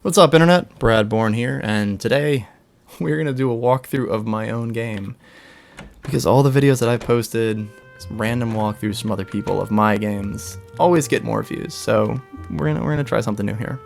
What's up, Internet? Brad Bourne here, and today we're going to do a walkthrough of my own game. Because all the videos that I've posted, some random walkthroughs from other people of my games, always get more views, so we're gonna try something new here.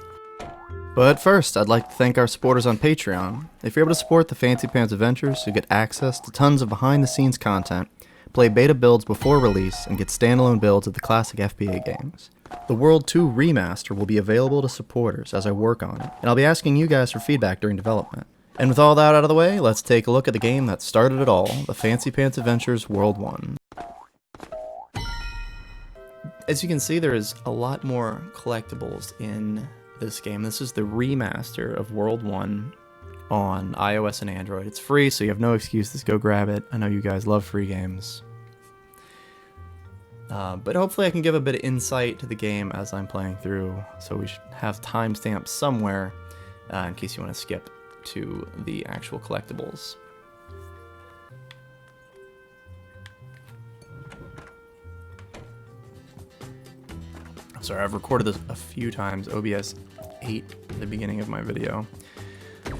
But first, I'd like to thank our supporters on Patreon. If you're able to support the Fancy Pants Adventures, you get access to tons of behind-the-scenes content, play beta builds before release, and get standalone builds of the classic FBA games. The World 2 Remaster will be available to supporters as I work on it, and I'll be asking you guys for feedback during development. And with all that out of the way, let's take a look at the game that started it all, the Fancy Pants Adventures World 1. As you can see, there is a lot more collectibles in this game. This is the remaster of World 1 on iOS and Android. It's free, so you have no excuse to go grab it. I know you guys love free games. But hopefully I can give a bit of insight to the game as I'm playing through, so we should have timestamps somewhere in case you want to skip to the actual collectibles. Sorry, I've recorded this a few times, OBS 8 at the beginning of my video.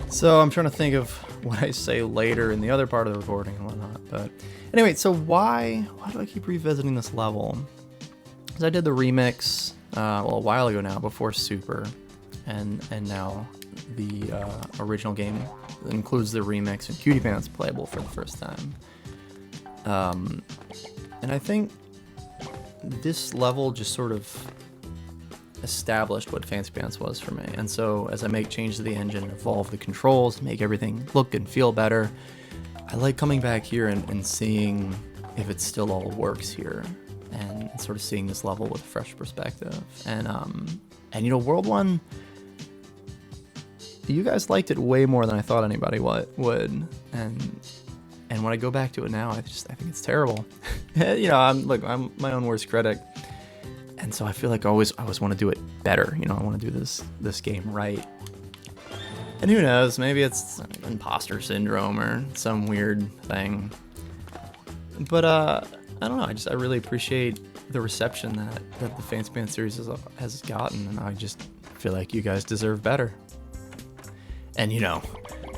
So I'm trying to think of what I say later in the other part of the recording and whatnot. But anyway, so why do I keep revisiting this level? Because I did the remix well, a while ago now, before Super, and now the original game includes the remix and Cutie Pants playable for the first time. And I think this level just sort of established what Fancy Pants was for me, and so as I make changes to the engine, evolve the controls, make everything look and feel better, I like coming back here and seeing if it still all works here, and sort of seeing this level with a fresh perspective. And you know, World 1, you guys liked it way more than I thought anybody would, and when I go back to it now, I think it's terrible. You know, I'm my own worst critic. And so I feel like I always want to do it better. You know, I want to do this game right. And who knows, maybe it's imposter syndrome or some weird thing. But I don't know, I really appreciate the reception that the Fancy Pants series has gotten, and I just feel like you guys deserve better. And you know,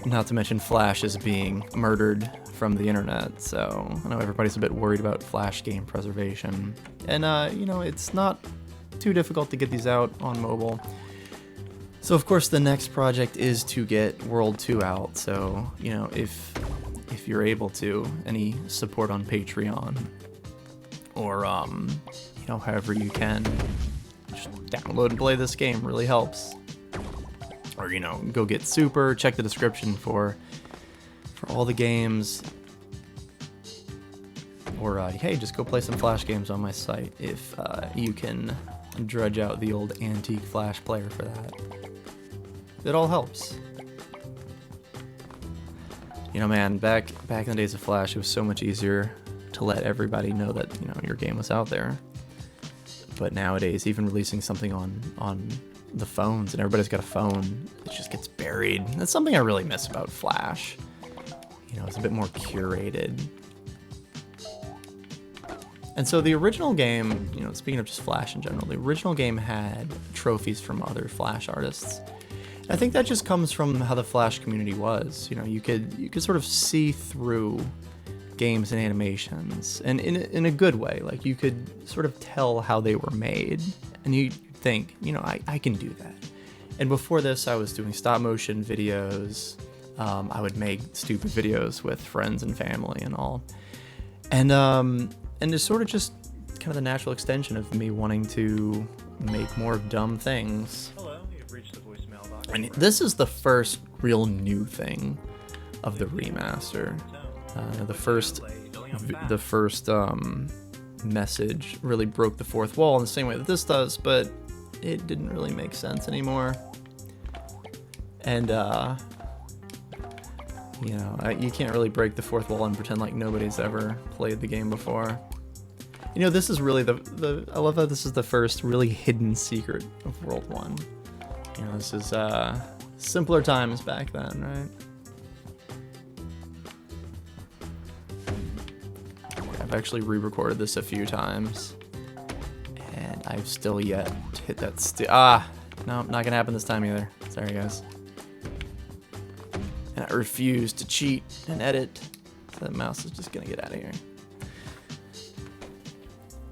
not to mention Flash is being murdered from the internet, so I know everybody's a bit worried about Flash game preservation. And you know, it's not too difficult to get these out on mobile. So of course the next project is to get World 2 out, so you know, if you're able to, any support on Patreon, or you know, however you can, just download and play this game, really helps. Or you know, go get Super, check the description for all the games, or hey, just go play some Flash games on my site if you can drudge out the old antique Flash player for that. It all helps. You know, man, back in the days of Flash, it was so much easier to let everybody know that, you know, your game was out there. But nowadays, even releasing something on the phones, and everybody's got a phone, it just gets buried. That's something I really miss about Flash. You know, it's a bit more curated. And so the original game, you know, speaking of just Flash in general, the original game had trophies from other Flash artists. And I think that just comes from how the Flash community was. You know, you could sort of see through games and animations, and in a good way. Like, you could sort of tell how they were made, and you think, you know, I can do that. And before this, I was doing stop motion videos. I would make stupid videos with friends and family and all. And it's sort of just kind of the natural extension of me wanting to make more dumb things. Hello, you've reached the voicemail box. And this is the first real new thing of the remaster. The first message really broke the fourth wall in the same way that this does, but it didn't really make sense anymore. And you know, you can't really break the fourth wall and pretend like nobody's ever played the game before. You know, this is really I love that this is the first really hidden secret of World 1. You know, this is simpler times back then, right? I've actually re-recorded this a few times, and I've still yet to hit that no, not gonna happen this time either. Sorry, guys. And I refuse to cheat and edit. So that mouse is just gonna get out of here.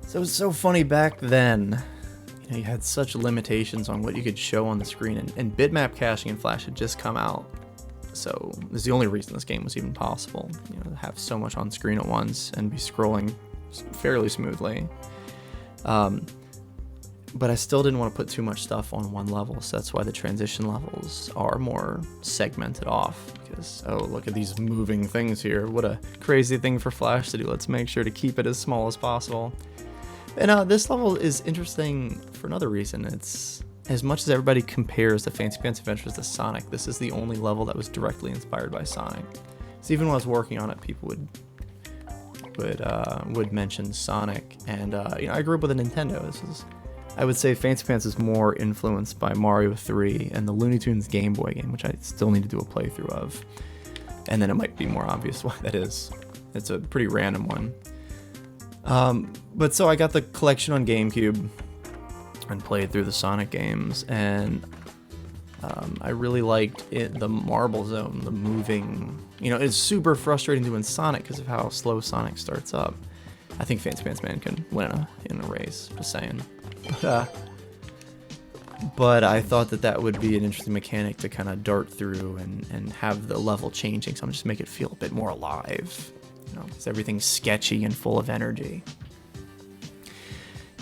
So it was so funny back then. You know, you had such limitations on what you could show on the screen, and bitmap caching in Flash had just come out. So this is the only reason this game was even possible. You know, to have so much on screen at once and be scrolling fairly smoothly. But I still didn't want to put too much stuff on one level, so that's why the transition levels are more segmented off. Because, oh, look at these moving things here. What a crazy thing for Flash to do. Let's make sure to keep it as small as possible. And this level is interesting for another reason. It's, as much as everybody compares the Fancy Pants Adventures to Sonic, this is the only level that was directly inspired by Sonic. So even when I was working on it, people would mention Sonic, and you know, I grew up with a Nintendo. I would say Fancy Pants is more influenced by Mario 3 and the Looney Tunes Game Boy game, which I still need to do a playthrough of. And then it might be more obvious why that is. It's a pretty random one. But so I got the collection on GameCube and played through the Sonic games, and I really liked it, the Marble Zone, the moving. You know, it's super frustrating doing Sonic because of how slow Sonic starts up. I think Fancy Pants Man can win in a race, just saying. But I thought that would be an interesting mechanic to kind of dart through and have the level changing, so I'm just make it feel a bit more alive. You know, because everything's sketchy and full of energy.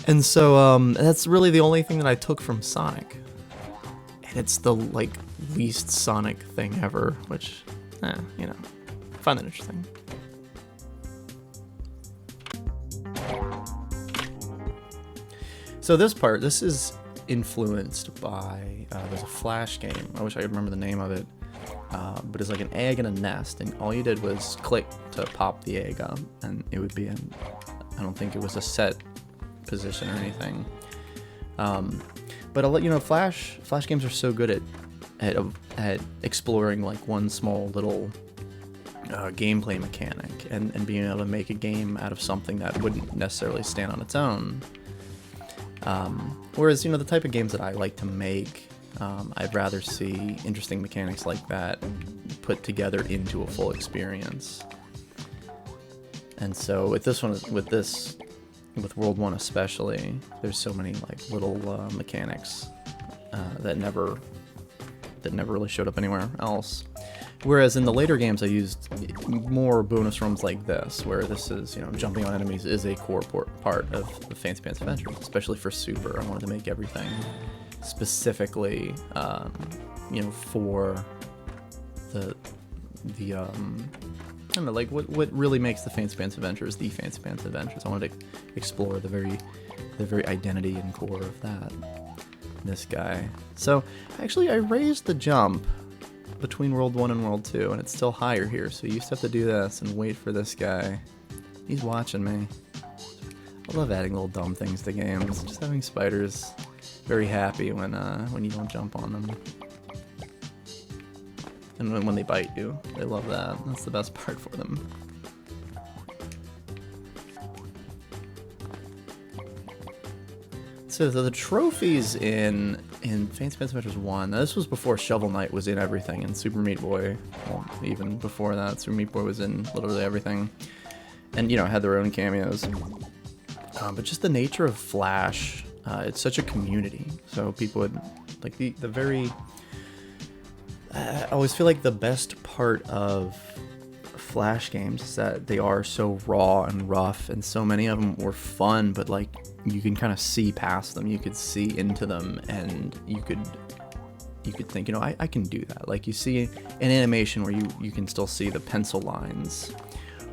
And so that's really the only thing that I took from Sonic. And it's the least Sonic thing ever, which, you know, I find that interesting. So this is influenced by, there's a Flash game, I wish I could remember the name of it, but it's like an egg in a nest, and all you did was click to pop the egg up, and it would be in, I don't think it was a set position or anything. But I'll let you know, Flash games are so good at exploring like one small little gameplay mechanic, and being able to make a game out of something that wouldn't necessarily stand on its own. Whereas, you know, the type of games that I like to make, I'd rather see interesting mechanics like that put together into a full experience. And so with this one, with World 1 especially, there's so many like little mechanics that never really showed up anywhere else. Whereas in the later games, I used more bonus rooms like this, where this is, you know, jumping on enemies is a core part of the Fancy Pants Adventures, especially for Super. I wanted to make everything specifically, you know, for the I don't know, like what really makes the Fancy Pants Adventures the Fancy Pants Adventures. I wanted to explore the very identity and core of that. This guy. So actually, I raised the jump between World 1 and World 2, and it's still higher here, so you used to have to do this and wait for this guy. He's watching me. I love adding little dumb things to games. Just having spiders very happy when you don't jump on them. And when they bite you, they love that. That's the best part for them. So the trophies in Fancy Pants Adventures 1, now this was before Shovel Knight was in everything, and Super Meat Boy, well, even before that, Super Meat Boy was in literally everything, and, you know, had their own cameos. But just the nature of Flash, it's such a community, so people would, like, the very, I always feel like the best part of Flash games is that they are so raw and rough, and so many of them were fun, but, like, you can kind of see past them, you could see into them, and you could think, you know, I can do that. Like, you see an animation where you can still see the pencil lines,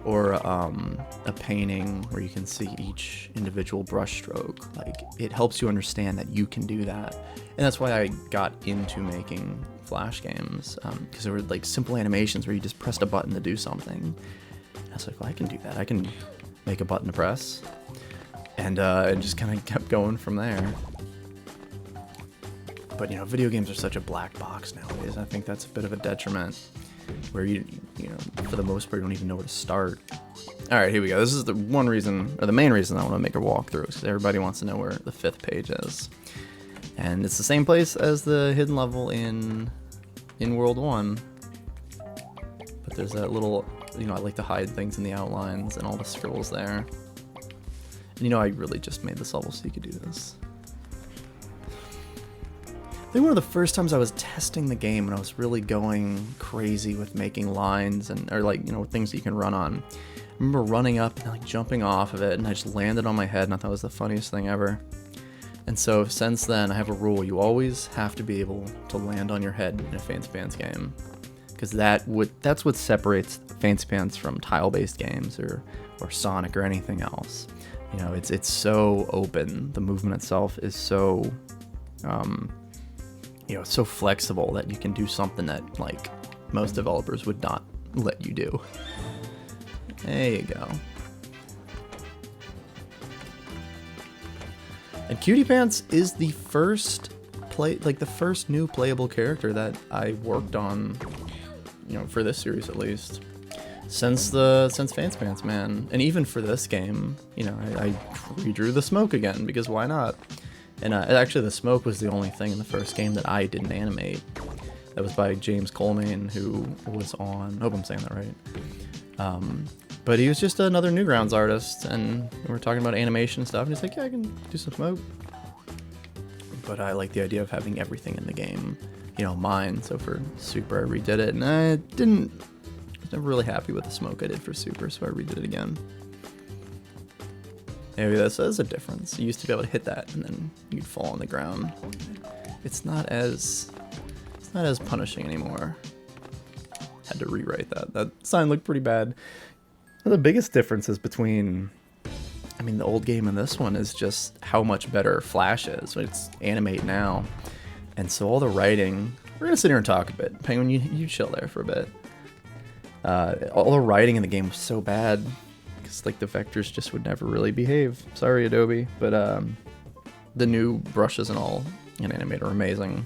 or a painting where you can see each individual brush stroke. Like, it helps you understand that you can do that. And that's why I got into making Flash games, because there were like simple animations where you just pressed a button to do something. And I was like, well, I can do that. I can make a button to press. And just kind of kept going from there. But, you know, video games are such a black box nowadays. I think that's a bit of a detriment, where you know, for the most part, you don't even know where to start. All right, here we go. This is the one reason, or the main reason I want to make a walkthrough, is because everybody wants to know where the 5th page is. And it's the same place as the hidden level in World 1. But there's that little, you know, I like to hide things in the outlines and all the scribbles there. And you know, I really just made this level so you could do this. I think one of the first times I was testing the game and I was really going crazy with making lines and, or like, you know, things that you can run on. I remember running up and like jumping off of it, and I just landed on my head, and I thought it was the funniest thing ever. And so since then, I have a rule: you always have to be able to land on your head in a Fancy Pants game, because that's what separates Fancy Pants from tile-based games or Sonic or anything else. You know, it's so open. The movement itself is so, you know, it's so flexible that you can do something that like most developers would not let you do. There you go. And Cutie Pants is the first new playable character that I worked on, you know, for this series at least, since Fancy Pants, man. And even for this game, you know, I redrew the smoke again, because why not? And actually the smoke was the only thing in the first game that I didn't animate. That was by James Coleman, who was on, I hope I'm saying that right. But he was just another Newgrounds artist, and we were talking about animation and stuff, and he's like, yeah, I can do some smoke. But I like the idea of having everything in the game, you know, mine. So for Super, I redid it, and I was never really happy with the smoke I did for Super, so I redid it again. Maybe that's a difference. You used to be able to hit that, and then you'd fall on the ground. It's not as punishing anymore. Had to rewrite that. That sign looked pretty bad. The biggest differences between, I mean, the old game and this one is just how much better Flash is. It's animate now. And so all the writing, we're going to sit here and talk a bit. Penguin, you chill there for a bit. All the writing in the game was so bad, because like the vectors just would never really behave. Sorry, Adobe. But the new brushes and all in Animate are amazing.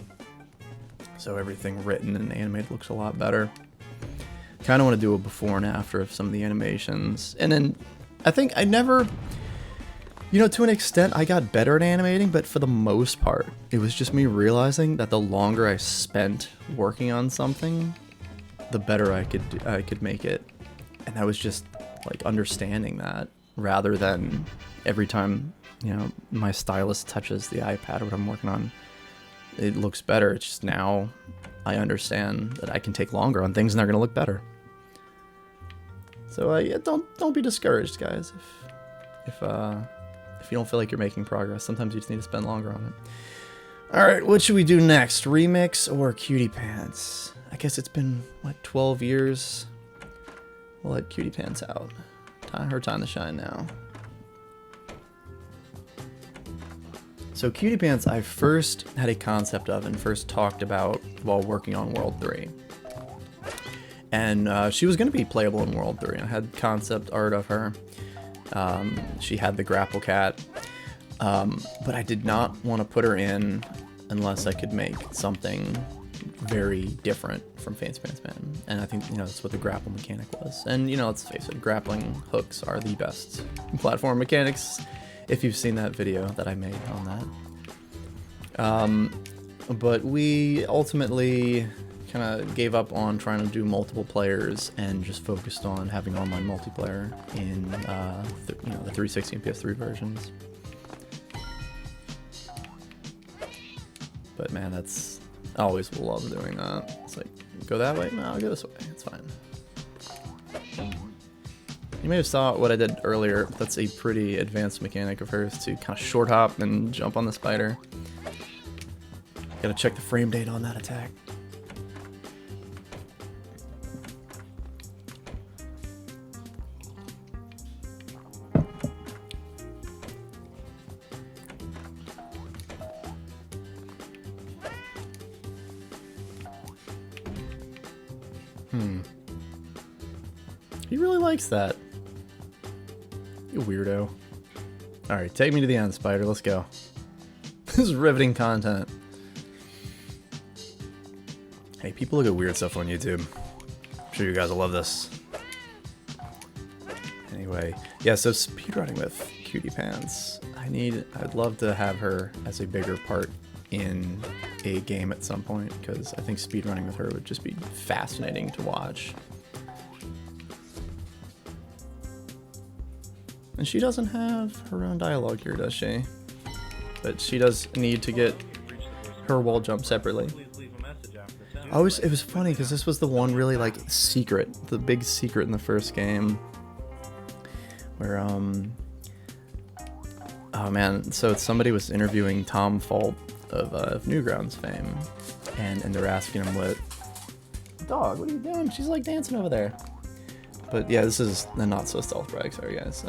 So everything written and animated looks a lot better. Kind of want to do a before and after of some of the animations. And then I think I never, you know, to an extent I got better at animating, but for the most part it was just me realizing that the longer I spent working on something, the better I could make it. And that was just like understanding that, rather than every time, you know, my stylus touches the iPad or what I'm working on, it looks better. It's just now I understand that I can take longer on things and they're gonna look better. So yeah, don't be discouraged, guys. If you don't feel like you're making progress, sometimes you just need to spend longer on it. All right, what should we do next? Remix or Cutie Pants? I guess it's been what, 12 years. We'll let Cutie Pants out. Her time to shine now. So Cutie Pants, I first had a concept of and first talked about while working on World 3. And she was going to be playable in World 3. I had concept art of her. She had the grapple cat. But I did not want to put her in unless I could make something very different from Fancy Pants Man. And I think, you know, that's what the grapple mechanic was. And, you know, let's face it, grappling hooks are the best platform mechanics, if you've seen that video that I made on that. But we ultimately kind of gave up on trying to do multiple players and just focused on having online multiplayer in you know, the 360 and PS3 versions. But man, that's, I always will love doing that. It's like, go that way? No, I'll go this way. It's fine. You may have saw what I did earlier. That's a pretty advanced mechanic of hers, to kind of short hop and jump on the spider. Gotta check the frame date on that attack. He really likes that. You weirdo. Alright, take me to the end, Spider. Let's go. This is riveting content. Hey, people look at weird stuff on YouTube. I'm sure you guys will love this. Anyway, yeah, so speedrunning with Cutie Pants. I'd love to have her as a bigger part in a game at some point, because I think speedrunning with her would just be fascinating to watch. And she doesn't have her own dialogue here, does she? But she does need to get her wall jump separately. It was funny because this was the one really like secret, the big secret in the first game, where oh man, so somebody was interviewing Tom Fault of Newgrounds fame, and they're asking him what dog, what are you doing? She's like dancing over there. But yeah, this is the not so stealth brag. Sorry guys.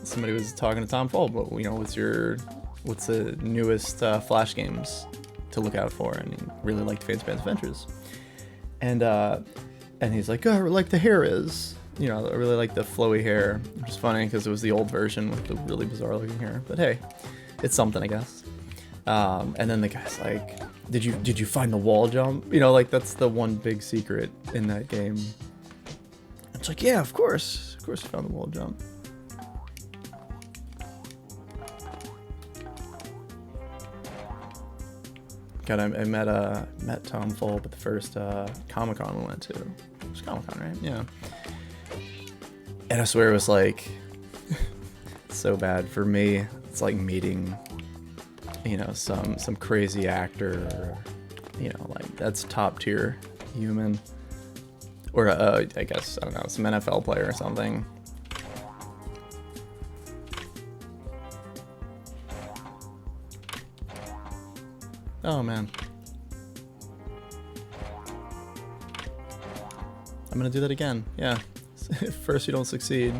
Somebody was talking to Tom Fault, but you know, what's the newest Flash games to look out for? And he really liked Phantom Adventures. And he's like, oh, I like the hair is. You know, I really like the flowy hair, which is funny because it was the old version with the really bizarre looking hair. But hey, it's something, I guess. And then the guy's like, did you find the wall jump? You know, like that's the one big secret in that game. It's like, yeah, of course I found the wall jump. God, I met Tom Fulp at the first Comic-Con we went to. It was Comic-Con, right? Yeah. And I swear it was like so bad for me. It's like meeting, you know, some crazy actor, or, you know, like that's top tier human, or I guess, I don't know, some NFL player or something. Oh man. I'm gonna do that again. Yeah. First you don't succeed.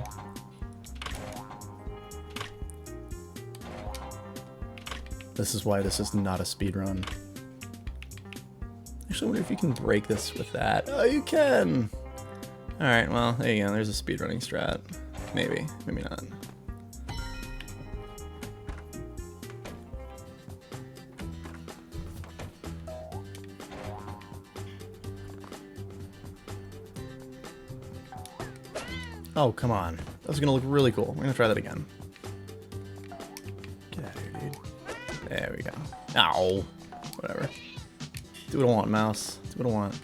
This is why this is not a speed run. Actually, I wonder if you can break this with that. Oh, you can! Alright, well, there you go. There's a speedrunning strat. Maybe. Maybe not. Oh, come on. That was gonna look really cool. We're gonna try that again. Get out of here, dude. There we go. Ow. Whatever. Do what I want, mouse. Do what I want.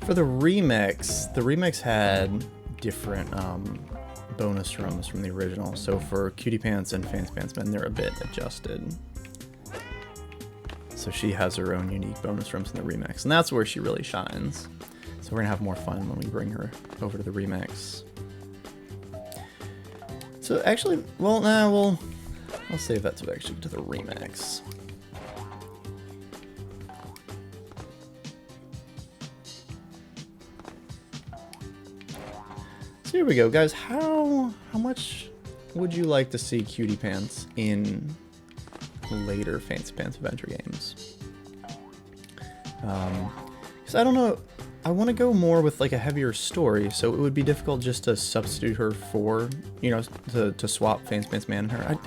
For the remix had different bonus rooms from the original. So for Cutie Pants and Fancy Pants Men, they're a bit adjusted. So she has her own unique bonus rooms in the remix, and that's where she really shines. So we're gonna have more fun when we bring her over to the remix. So actually, well, nah, I'll save that to actually to the remix. So here we go, guys. How much would you like to see Cutie Pants in later Fancy Pants Adventure games? Because I don't know, I want to go more with like a heavier story, so it would be difficult just to substitute her for, you know, to swap Fancy Pants Man and her.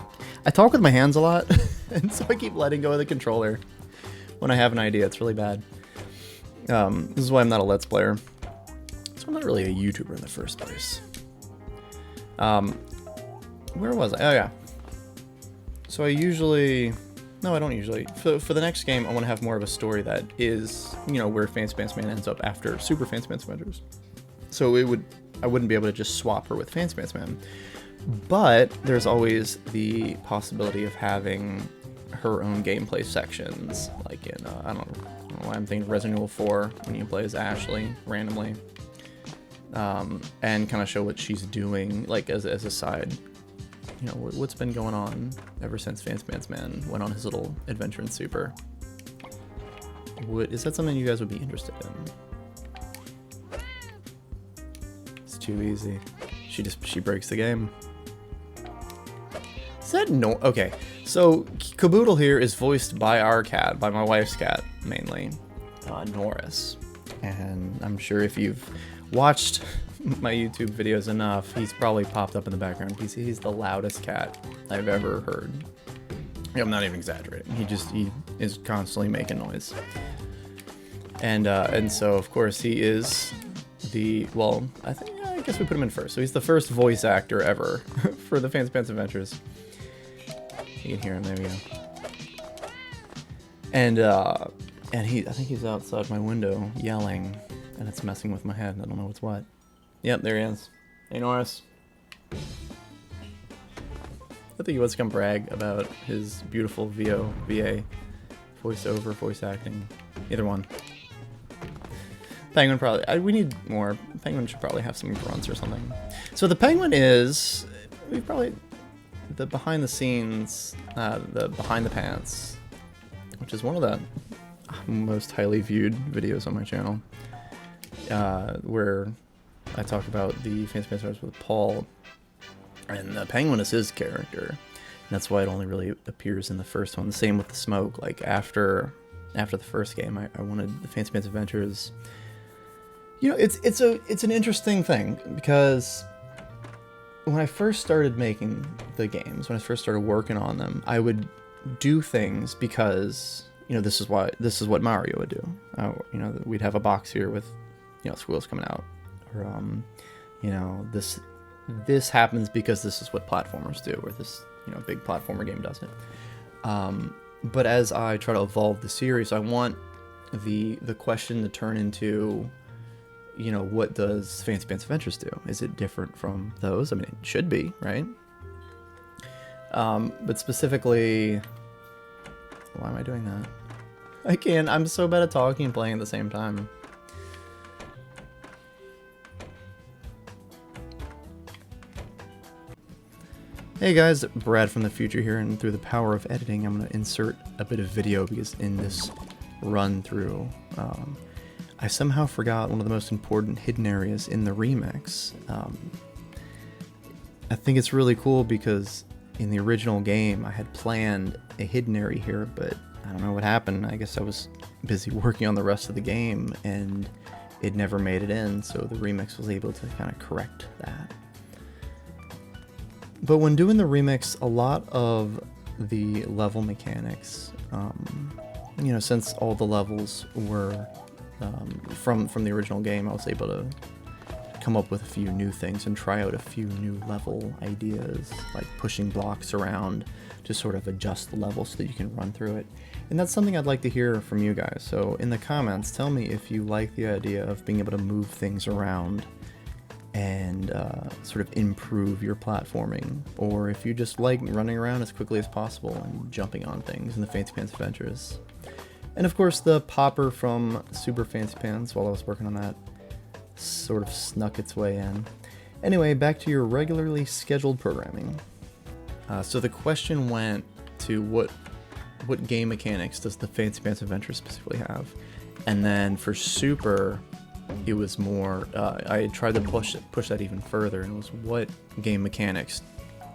I talk with my hands a lot, and so I keep letting go of the controller when I have an idea. It's really bad. This is why I'm not a Let's Player. So I'm not really a YouTuber in the first place. Where was I? Oh yeah. So I don't usually. For the next game, I want to have more of a story that is, you know, where Fancy Pants Man ends up after Super Fancy Pants Adventures. So I wouldn't be able to just swap her with Fancy Pants Man. But there's always the possibility of having her own gameplay sections, like in, I don't know why I'm thinking Resident Evil 4, when you play as Ashley randomly. And kind of show what she's doing, like as a side. You know, what's been going on ever since Fancy Pants Man went on his little adventure in Super. Is that something you guys would be interested in? It's too easy. She breaks the game. Is that no? Okay, so Caboodle here is voiced by our cat, by my wife's cat, mainly, Norris. And I'm sure if you've watched my YouTube videos enough, he's probably popped up in the background. He's the loudest cat I've ever heard. I'm not even exaggerating. He is constantly making noise. And so of course he is the, well, I guess we put him in first. So he's the first voice actor ever for the Fancy Pants Adventures. You can hear him. There we go. And I think he's outside my window yelling, and it's messing with my head. I don't know what's what. Yep, there he is. Hey, Norris. I think he wants to come brag about his beautiful VA, voiceover, voice acting, either one. Penguin probably, we need more. Penguin should probably have some grunts or something. So the Penguin is, the behind the scenes, the behind the pants, which is one of the most highly viewed videos on my channel, where I talk about the Fancy Pants Adventures with Paul, and the Penguin is his character, and that's why it only really appears in the first one. The same with the Smoke. Like after the first game, I wanted the Fancy Pants Adventures. You know, it's an interesting thing, because when I first started making the games, when I first started working on them, I would do things because, you know, this is what Mario would do. You know, we'd have a box here with, you know, squirrels coming out, or you know, this happens because this is what platformers do, or this, you know, big platformer game does it. But as I try to evolve the series, I want the question to turn into, you know, what does Fancy Pants Adventures do? Is it different from those? I mean, it should be, right? But specifically, why am I doing that? I can't. I'm so bad at talking and playing at the same time. Hey guys, Brad from the future here, and through the power of editing, I'm going to insert a bit of video, because in this run through, I somehow forgot one of the most important hidden areas in the remix. I think it's really cool because in the original game I had planned a hidden area here, but I don't know what happened. I guess I was busy working on the rest of the game and it never made it in, so the remix was able to kind of correct that. But when doing the remix, a lot of the level mechanics, you know, since all the levels were from the original game, I was able to come up with a few new things and try out a few new level ideas, like pushing blocks around to sort of adjust the level so that you can run through it. And that's something I'd like to hear from you guys. So in the comments, tell me if you like the idea of being able to move things around and sort of improve your platforming, or if you just like running around as quickly as possible and jumping on things in the Fancy Pants Adventures. And of course, the popper from Super Fancy Pants, while I was working on that, sort of snuck its way in. Anyway, back to your regularly scheduled programming. So the question went to what game mechanics does the Fancy Pants Adventure specifically have? And then for Super, it was more, I tried to push that even further, and it was what game mechanics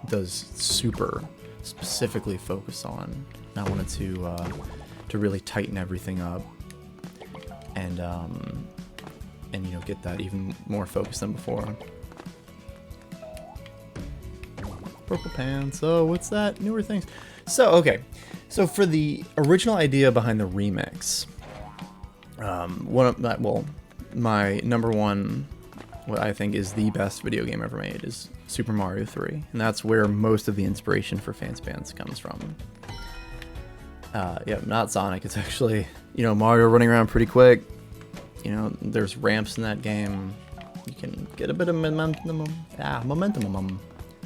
does Super specifically focus on? And I wanted to really tighten everything up and you know, get that even more focused than before. Purple pants. Oh, what's that? Newer things. So, okay. So for the original idea behind the remix, my number one, what I think is the best video game ever made, is Super Mario 3. And that's where most of the inspiration for Fancy Pants comes from. Yeah, not Sonic. It's actually, you know, Mario running around pretty quick. You know, there's ramps in that game. You can get a bit of momentum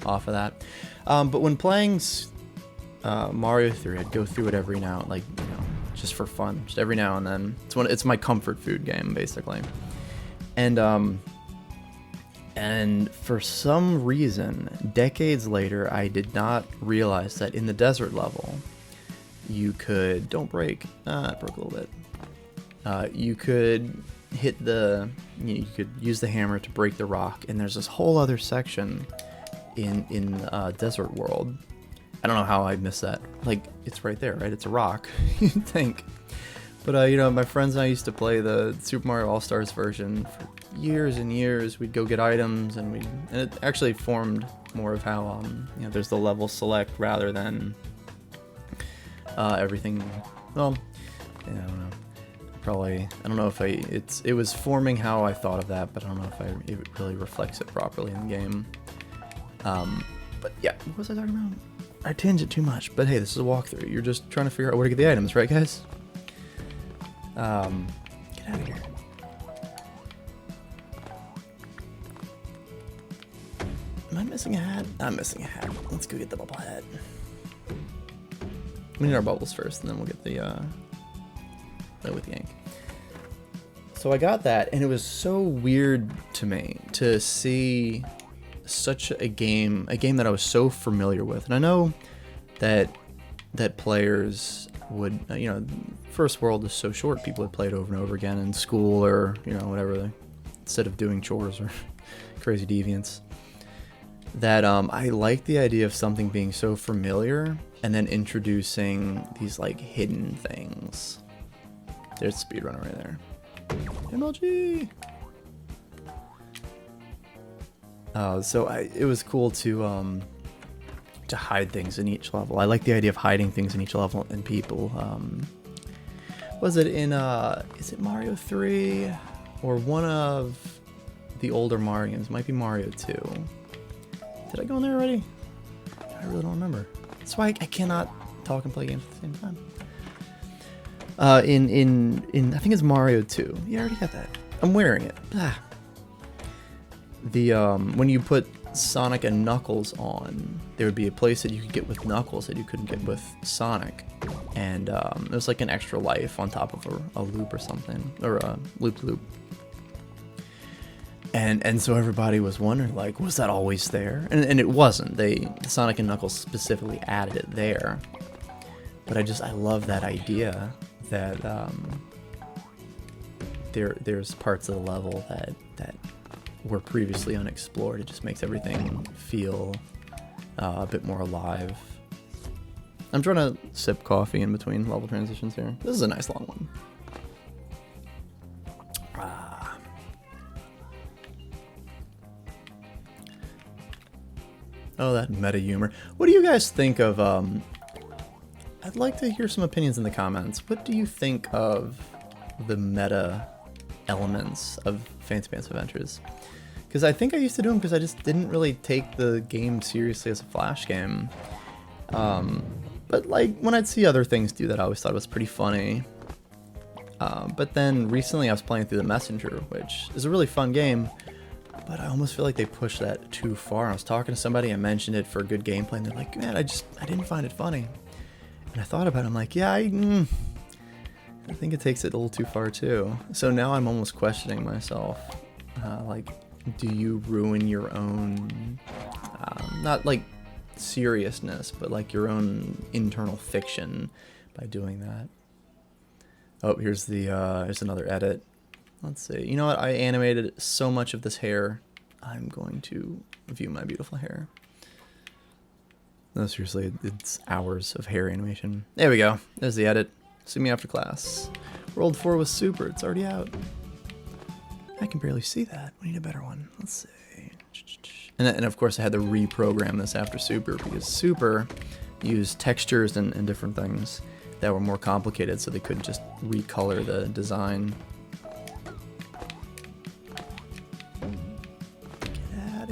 off of that. But when playing Mario 3, I'd go through it every now, like, you know, just for fun, just every now and then. It's my comfort food game, basically. And for some reason, decades later, I did not realize that in the desert level, you could, don't break, it broke a little bit. You could hit you could use the hammer to break the rock, and there's this whole other section in Desert World. I don't know how I missed that. Like, it's right there, right? It's a rock, you'd think. But, you know, my friends and I used to play the Super Mario All-Stars version for years and years. We'd go get items, and it actually formed more of how, you know, there's the level select rather than everything. Well, yeah, I don't know. probably, I don't know if it was forming how I thought of that, but I don't know if it really reflects it properly in the game. But yeah, what was I talking about? I tangent too much, but hey, this is a walkthrough. You're just trying to figure out where to get the items, right, guys? Get out of here. Am I missing a hat? I'm missing a hat. Let's go get the bubble hat. We need our bubbles first, and then we'll get the with the ink. So I got that, and it was so weird to me to see such a game that I was so familiar with. And I know that players would, you know, First World is so short, people would play it over and over again in school or, you know, whatever, instead of doing chores or crazy deviants. That I like the idea of something being so familiar and then introducing these like hidden things. There's the speedrunner right there. MLG! So it was cool to hide things in each level. I like the idea of hiding things in each level and people. Was it in is it Mario 3 or one of the older Mario games? Might be Mario 2. Did I go in there already? I really don't remember. That's why I cannot talk and play games at the same time. In I think it's Mario 2. Yeah, I already got that. I'm wearing it. The when you put Sonic and Knuckles on, there would be a place that you could get with Knuckles that you couldn't get with Sonic, and it was like an extra life on top of a loop or something, or a loop. And so everybody was wondering, like, was that always there? And it wasn't. Sonic and Knuckles specifically added it there. But I love that idea that there's parts of the level that were previously unexplored. It just makes everything feel a bit more alive. I'm trying to sip coffee in between level transitions here. This is a nice long one. Oh, that meta humor. What do you guys think of, I'd like to hear some opinions in the comments. What do you think of the meta elements of Fancy Pants Adventures? Because I think I used to do them because I just didn't really take the game seriously as a Flash game. But like, when I'd see other things do that, I always thought it was pretty funny. But then recently I was playing through The Messenger, which is a really fun game. But I almost feel like they pushed that too far. I was talking to somebody, I mentioned it for good gameplay, and they're like, man, I didn't find it funny. And I thought about it, I'm like, yeah, I think it takes it a little too far too. So now I'm almost questioning myself. Like, do you ruin your own, not like seriousness, but like your own internal fiction by doing that? Oh, here's another edit. Let's see. You know what? I animated so much of this hair. I'm going to view my beautiful hair. No, seriously, it's hours of hair animation. There we go. There's the edit. See me after class. World 4 was super. It's already out. I can barely see that. We need a better one. Let's see. And of course, I had to reprogram this after Super because Super used textures and different things that were more complicated, so they couldn't just recolor the design.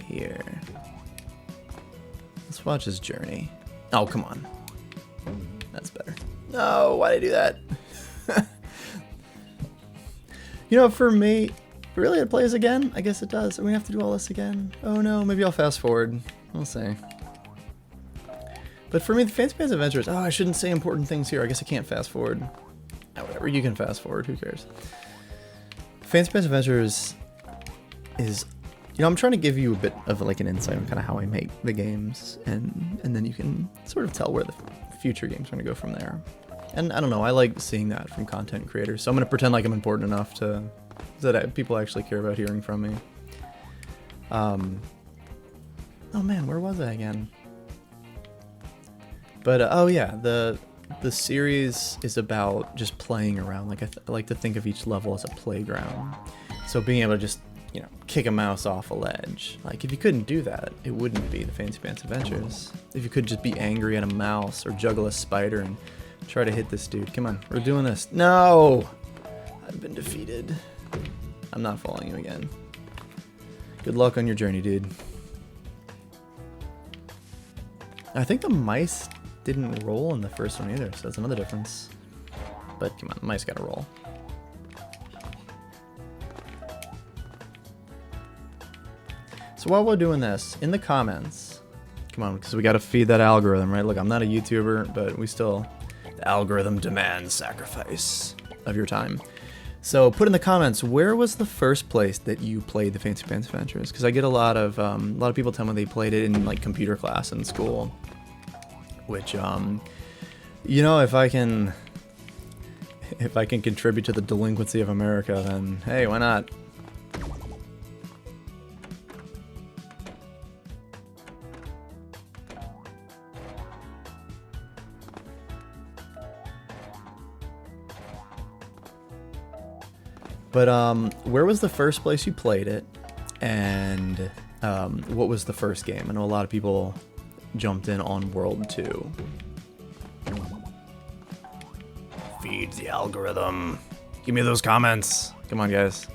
Here. Let's watch his journey. Oh, come on. That's better. No, why did I do that? You know, for me, really it plays again? I guess it does. Are we gonna have to do all this again? Oh no, maybe I'll fast forward. We'll see. But for me, the Fancy Pants Adventures, I shouldn't say important things here. I guess I can't fast forward. Oh, whatever, you can fast forward, who cares? Fancy Pants Adventures is, you know, I'm trying to give you a bit of like an insight on kind of how I make the games, and then you can sort of tell where the future games are going to go from there. And I don't know, I like seeing that from content creators, so I'm going to pretend like I'm important enough that people actually care about hearing from me. Oh man, where was I again? But oh yeah, the series is about just playing around. Like I like to think of each level as a playground. So being able to just, you know, kick a mouse off a ledge. Like, if you couldn't do that, it wouldn't be the Fancy Pants Adventures. If you could just be angry at a mouse or juggle a spider and try to hit this dude. Come on, we're doing this. No! I've been defeated. I'm not following you again. Good luck on your journey, dude. I think the mice didn't roll in the first one either, so that's another difference. But come on, mice gotta roll. So while we're doing this, in the comments, come on, because we gotta feed that algorithm, right? Look, I'm not a YouTuber, but we still, the algorithm demands sacrifice of your time. So put in the comments, where was the first place that you played the Fancy Pants Adventures? Because I get a lot of people tell me they played it in like computer class in school. Which, you know, if I can contribute to the delinquency of America, then hey, why not? But where was the first place you played it, and what was the first game? I know a lot of people jumped in on World 2. Feed the algorithm. Give me those comments. Come on, guys.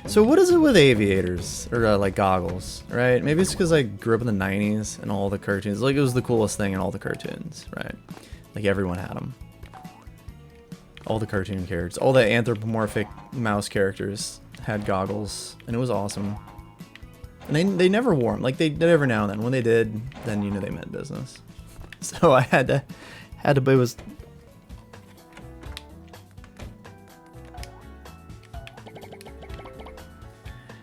So what is it with aviators, or like goggles, right? Maybe it's because I grew up in the 90s and all the cartoons, like it was the coolest thing in all the cartoons, right? Like everyone had them. All the cartoon characters, all the anthropomorphic mouse characters had goggles, and it was awesome. And they never wore them, like they did every now and then. When they did, then you know they meant business. So I had to, but it was.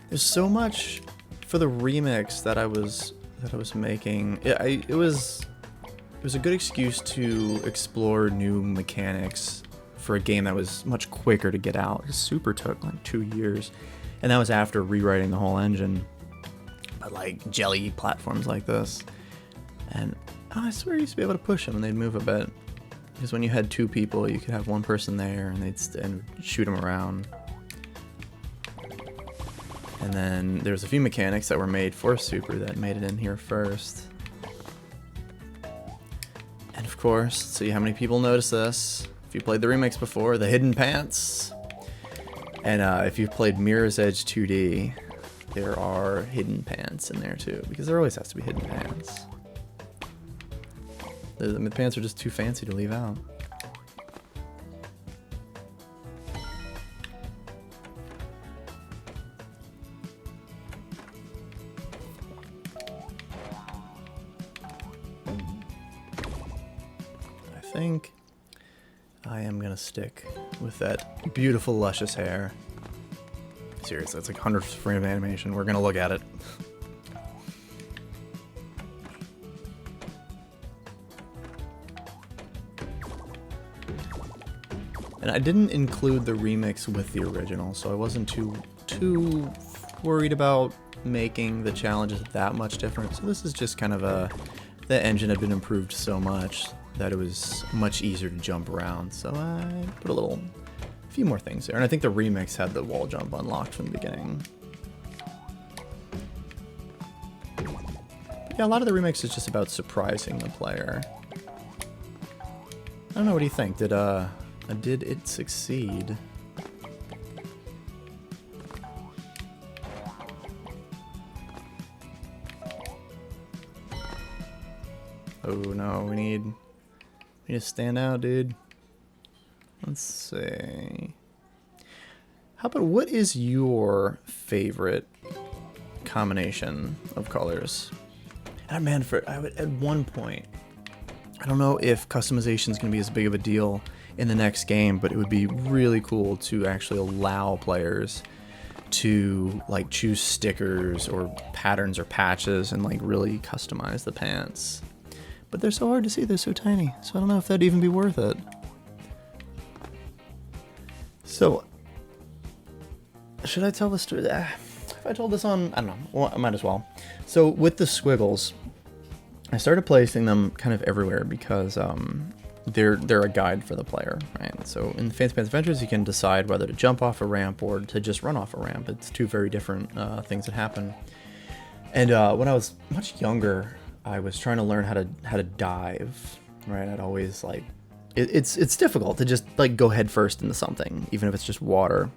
There's so much for the remix that I was making. It was a good excuse to explore new mechanics for a game that was much quicker to get out. Super took like 2 years, and that was after rewriting the whole engine. But like jelly platforms like this, and I swear I used to be able to push them and they'd move a bit, because when you had 2 people, you could have one person there and they'd shoot them around. And then there's a few mechanics that were made for Super that made it in here first. And of course, see how many people notice this. If you played the remix before, the hidden pants. And if you've played Mirror's Edge 2D, there are hidden pants in there too, because there always has to be hidden pants. The pants are just too fancy to leave out. I think I am gonna stick with that beautiful luscious hair. Seriously, it's like 100 frames of animation. We're gonna look at it. And I didn't include the remix with the original, so I wasn't too worried about making the challenges that much different. So this is just kind of the engine had been improved so much that it was much easier to jump around. So I put a few more things there. And I think the remix had the wall jump unlocked from the beginning. But yeah, a lot of the remix is just about surprising the player. I don't know, what do you think? Did it succeed? Oh no, we need to stand out, dude. Let's see. How about, what is your favorite combination of colors? And man, at one point, I don't know if customization is going to be as big of a deal in the next game, but it would be really cool to actually allow players to like choose stickers or patterns or patches and like really customize the pants. But they're so hard to see, they're so tiny, so I don't know if that'd even be worth it. So, should I tell the story? If I told this on, I don't know, well, I might as well. So with the squiggles, I started placing them kind of everywhere because they're a guide for the player, right? So in Fancy Pants Adventures, you can decide whether to jump off a ramp or to just run off a ramp. It's 2 very different things that happen. And when I was much younger, I was trying to learn how to dive. Right, I'd always like it's difficult to just like go head first into something, even if it's just water.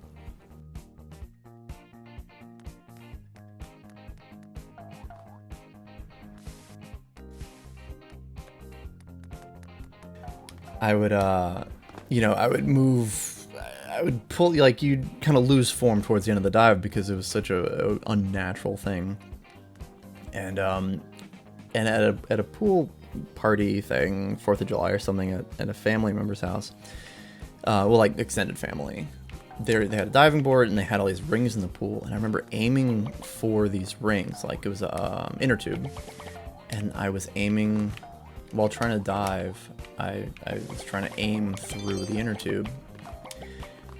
I would I would move, I would pull, like you'd kind of lose form towards the end of the dive because it was such a unnatural thing. And at a pool party thing, 4th of July or something, at a family member's house, well, like extended family, they had a diving board and they had all these rings in the pool, and I remember aiming for these rings, like it was a inner tube, and I was aiming while trying to dive. I was trying to aim through the inner tube,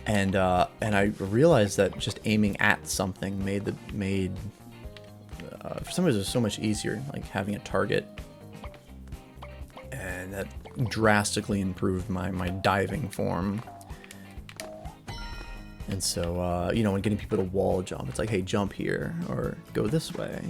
and I realized that just aiming at something made for some reason it was so much easier, like having a target, and that drastically improved my diving form. And so when getting people to wall jump, it's like, hey, jump here or go this way.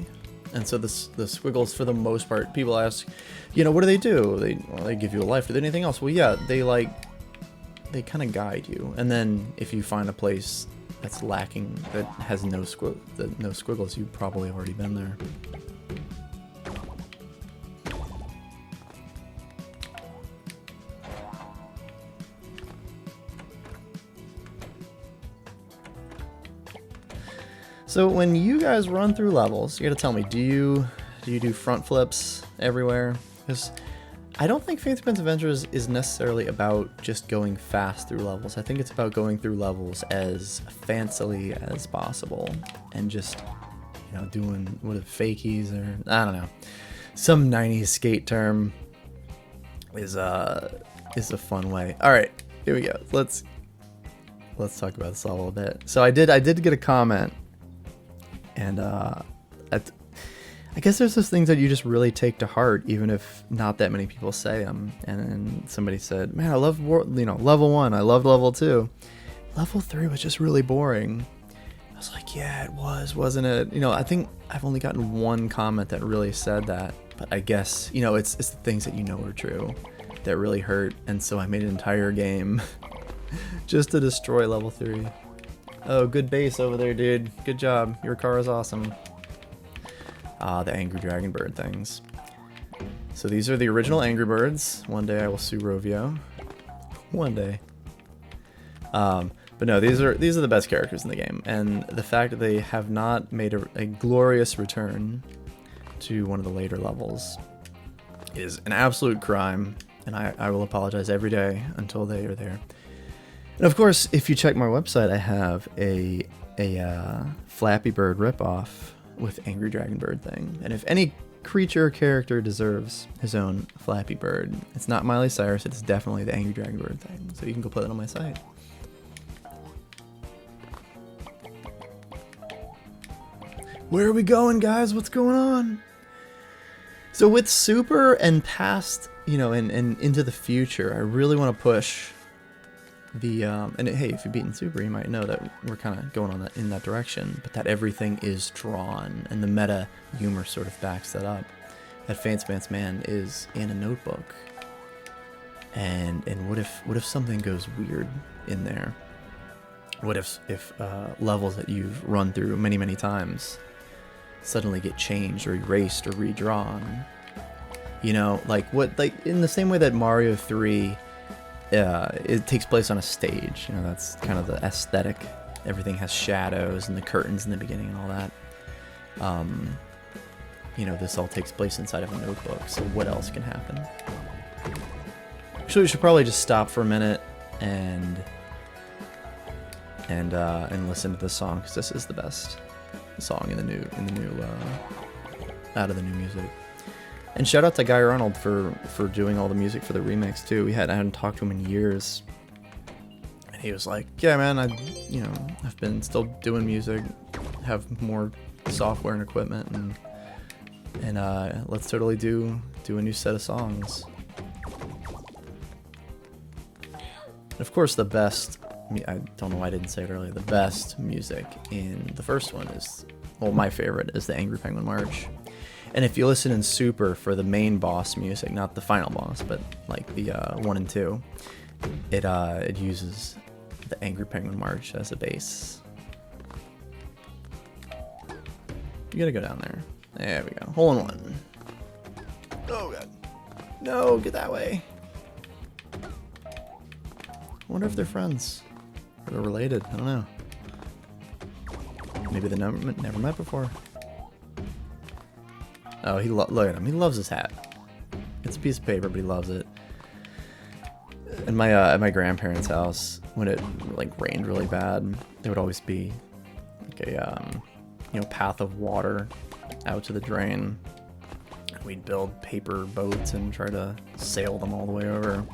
And so the squiggles, for the most part, people ask, what do? They give you a life. Do they do anything else? Well, yeah, they kind of guide you. And then if you find a place that's lacking, that has no squiggles, you've probably already been there. So when you guys run through levels, you gotta tell me, do you do front flips everywhere? Because I don't think Fancy Pants Adventures is necessarily about just going fast through levels. I think it's about going through levels as fancily as possible and just, doing fakies, or I don't know, some 90s skate term is a fun way. All right, here we go. Let's talk about this a little bit. So I did get a comment. And I guess there's those things that you just really take to heart, even if not that many people say them. And somebody said, "Man, I love level 1. I loved level 2. Level 3 was just really boring." I was like, "Yeah, it was, wasn't it?" I think I've only gotten one comment that really said that, but I guess it's the things that are true that really hurt. And so I made an entire game just to destroy level 3. Oh, good base over there, dude. Good job. Your car is awesome. The Angry Dragon Bird things. So these are the original Angry Birds. One day I will sue Rovio. One day. But no, these are the best characters in the game, and the fact that they have not made a glorious return to one of the later levels is an absolute crime, and I will apologize every day until they are there. And of course, if you check my website, I have a Flappy Bird ripoff with Angry Dragon Bird thing. And if any creature or character deserves his own Flappy Bird, it's not Miley Cyrus, it's definitely the Angry Dragon Bird thing. So you can go play that on my site. Where are we going, guys? What's going on? So with Super and past, and into the future, I really want to push and hey, if you've beaten Super, you might know that we're kind of going in that direction, but that everything is drawn, and the meta humor sort of backs that up. That Fancy Pants Man is in a notebook, and what if something goes weird in there? What if levels that you've run through many times suddenly get changed or erased or redrawn? Like in the same way that Mario 3. It takes place on a stage. That's kind of the aesthetic. Everything has shadows and the curtains in the beginning and all that. This all takes place inside of a notebook. So what else can happen? Actually, we should probably just stop for a minute and listen to this song, because this is the best song in the new out of the new music. And shout out to Guy Arnold for doing all the music for the remix too. I hadn't talked to him in years, and he was like, "Yeah, man, I've been still doing music, have more software and equipment, and let's totally do a new set of songs." And of course, the best. I don't know why I didn't say it earlier. The best music in the first one is well, my favorite is the Angry Penguin March. And if you listen in Super for the main boss music, not the final boss, but like the 1 and 2, it uses the Angry Penguin March as a bass. You gotta go down there. There we go. Hole in one. Oh god. No, get that way. I wonder if they're friends. Or they're related. I don't know. Maybe they never met before. Oh, look at him. He loves his hat. It's a piece of paper, but he loves it. In my at my grandparents' house, when it like rained really bad, there would always be like a path of water out to the drain. We'd build paper boats and try to sail them all the way over.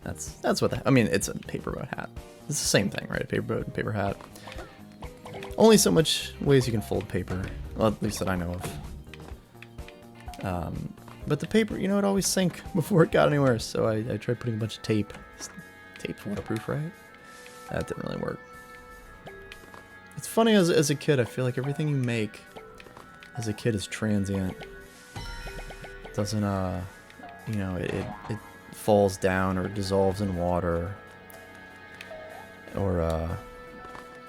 That's what I mean. It's a paper boat hat. It's the same thing, right? A paper boat and paper hat. Only so much ways you can fold paper. Well, at least that I know of. But the paper, it always sank before it got anywhere. So I tried putting a bunch of tape. Tape's waterproof, right? That didn't really work. It's funny as a kid. I feel like everything you make as a kid is transient. It doesn't it falls down or dissolves in water, or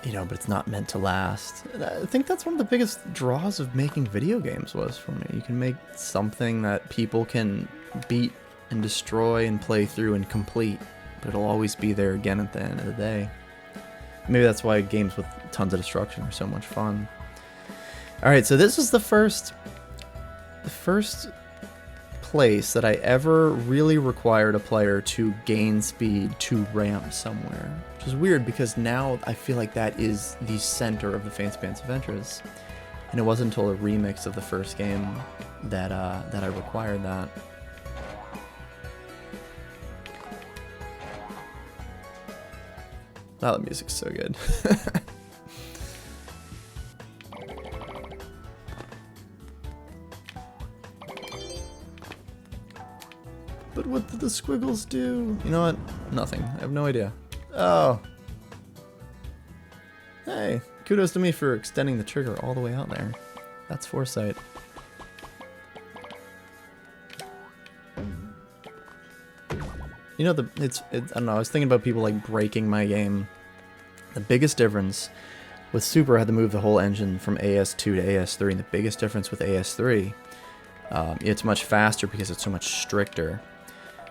but it's not meant to last. I think that's one of the biggest draws of making video games was for me. You can make something that people can beat and destroy and play through and complete, but it'll always be there again at the end of the day. Maybe that's why games with tons of destruction are so much fun. Alright, so this is the first place that I ever really required a player to gain speed to ramp somewhere. Which is weird because now I feel like that is the center of the Fancy Pants Adventures. And it wasn't until a remix of the first game that I required that. Oh, the music's so good. But what did the squiggles do? You know what? Nothing. I have no idea. Oh. Hey, kudos to me for extending the trigger all the way out there. That's foresight. I don't know, I was thinking about people like breaking my game. The biggest difference with Super, I had to move the whole engine from AS2 to AS3, and the biggest difference with AS3, it's much faster because it's so much stricter.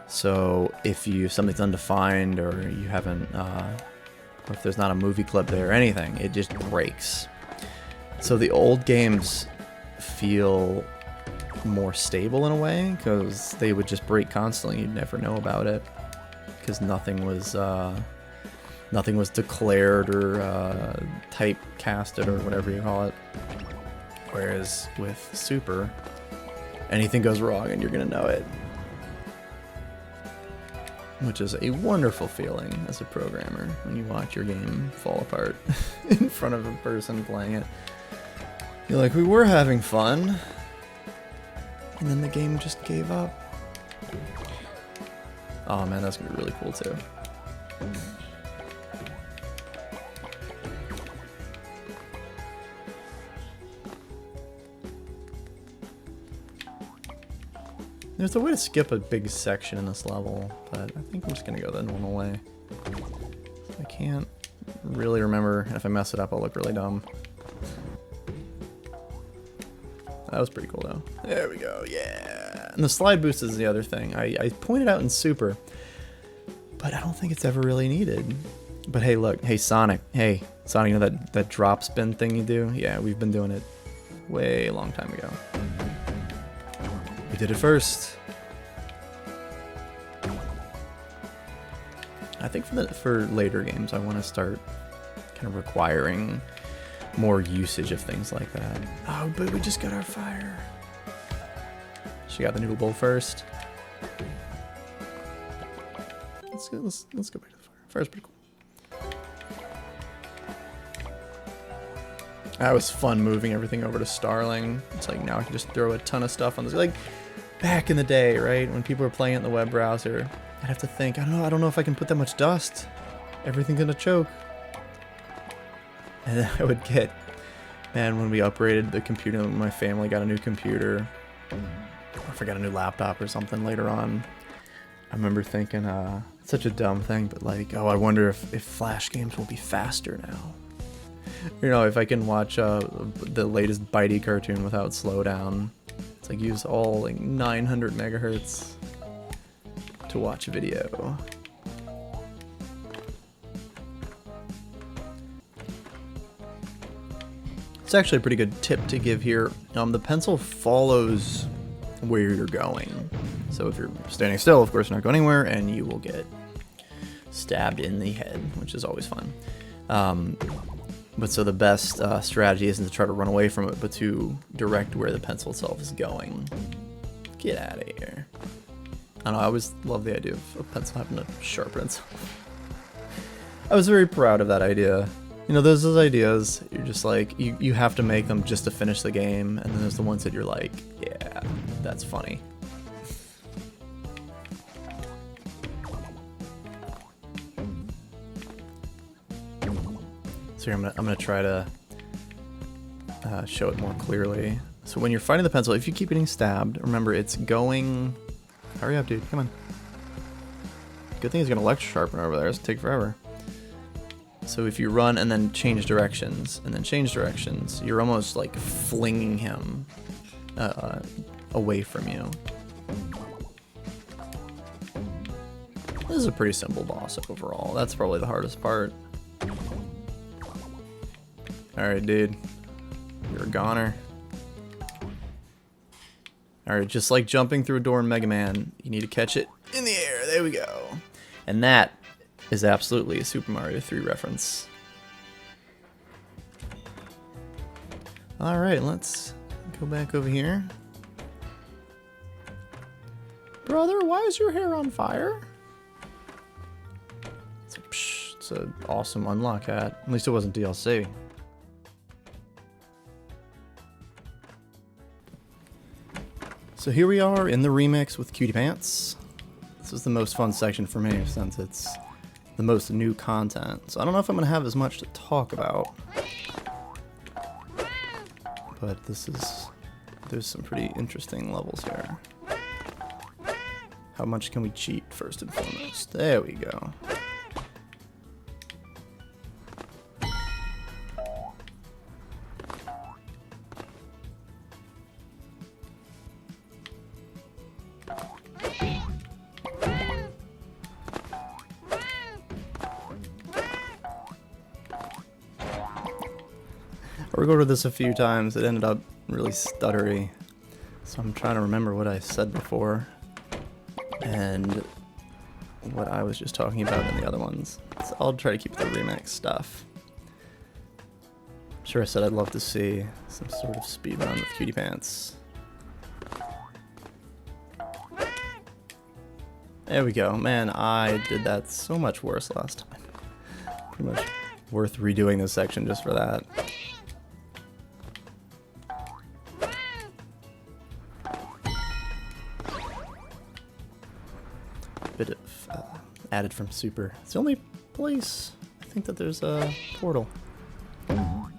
So if something's undefined, or you haven't, or if there's not a movie clip there or anything, it just breaks. So the old games feel more stable in a way, because they would just break constantly. You'd never know about it, because nothing was declared or typecasted or whatever you call it. Whereas with Super, anything goes wrong and you're gonna know it, which is a wonderful feeling as a programmer when you watch your game fall apart in front of a person playing it. You're like, we were having fun, and then the game just gave up. Oh man, that's gonna be really cool too. There's a way to skip a big section in this level, but I think I'm just gonna go the normal way. I can't really remember, and if I mess it up, I'll look really dumb. That was pretty cool though. There we go, yeah. And the slide boost is the other thing. I pointed out in Super, but I don't think it's ever really needed. But hey, look, hey Sonic, you know that drop spin thing you do? Yeah, we've been doing it way a long time ago. We did it first. I think for later games, I want to start kind of requiring more usage of things like that. Oh, but we just got our fire. She got the noodle bowl first. Let's go back to the fire. Fire's pretty cool. That was fun moving everything over to Starling. It's like now I can just throw a ton of stuff on this. Like back in the day, right, when people were playing it in the web browser, I'd have to think, I don't know if I can put that much dust. Everything's gonna choke. And I would get And when we upgraded the computer, my family got a new computer, or if I got a new laptop or something later on, I remember thinking, it's such a dumb thing, but like, oh, I wonder if Flash games will be faster now. You know, if I can watch the latest Bitey cartoon without slowdown. It's like use all like 900 megahertz to watch a video. It's actually a pretty good tip to give here. The pencil follows where you're going. So if you're standing still, of course, you're not going anywhere, and you will get stabbed in the head, which is always fun. But so the best strategy isn't to try to run away from it, but to direct where the pencil itself is going. Get out of here. I don't know, I always love the idea of a pencil having to sharpen itself. I was very proud of that idea. You know, those ideas, you're just like, you have to make them just to finish the game, and then there's the ones that you're like, yeah, that's funny. So here, I'm gonna try to show it more clearly. So when you're fighting the pencil, if you keep getting stabbed, remember it's going... Hurry up, dude, come on. Good thing he's gonna electro sharpen over there, it's gonna take forever. So if you run and then change directions, you're almost like flinging him away from you. This is a pretty simple boss overall. That's probably the hardest part. Alright, dude. You're a goner. Alright, just like jumping through a door in Mega Man, you need to catch it in the air. There we go. And that is absolutely a Super Mario 3 reference. Alright, let's go back over here. Brother, why is your hair on fire? It's an awesome unlock hat. At least it wasn't DLC. So here we are in the remix with Cutie Pants. This is the most fun section for me since it's the most new content. So I don't know if I'm going to have as much to talk about. But there's some pretty interesting levels here. How much can we cheat first and foremost? There we go. I recorded this a few times. It ended up really stuttery, so I'm trying to remember what I said before and what I was just talking about in the other ones. So I'll try to keep the remix stuff. I'm sure I said I'd love to see some sort of speedrun with Cutie Pants. There we go. Man, I did that so much worse last time. Pretty much worth redoing this section just for that. Bit of added from Super. It's the only place I think that there's a portal. Gotta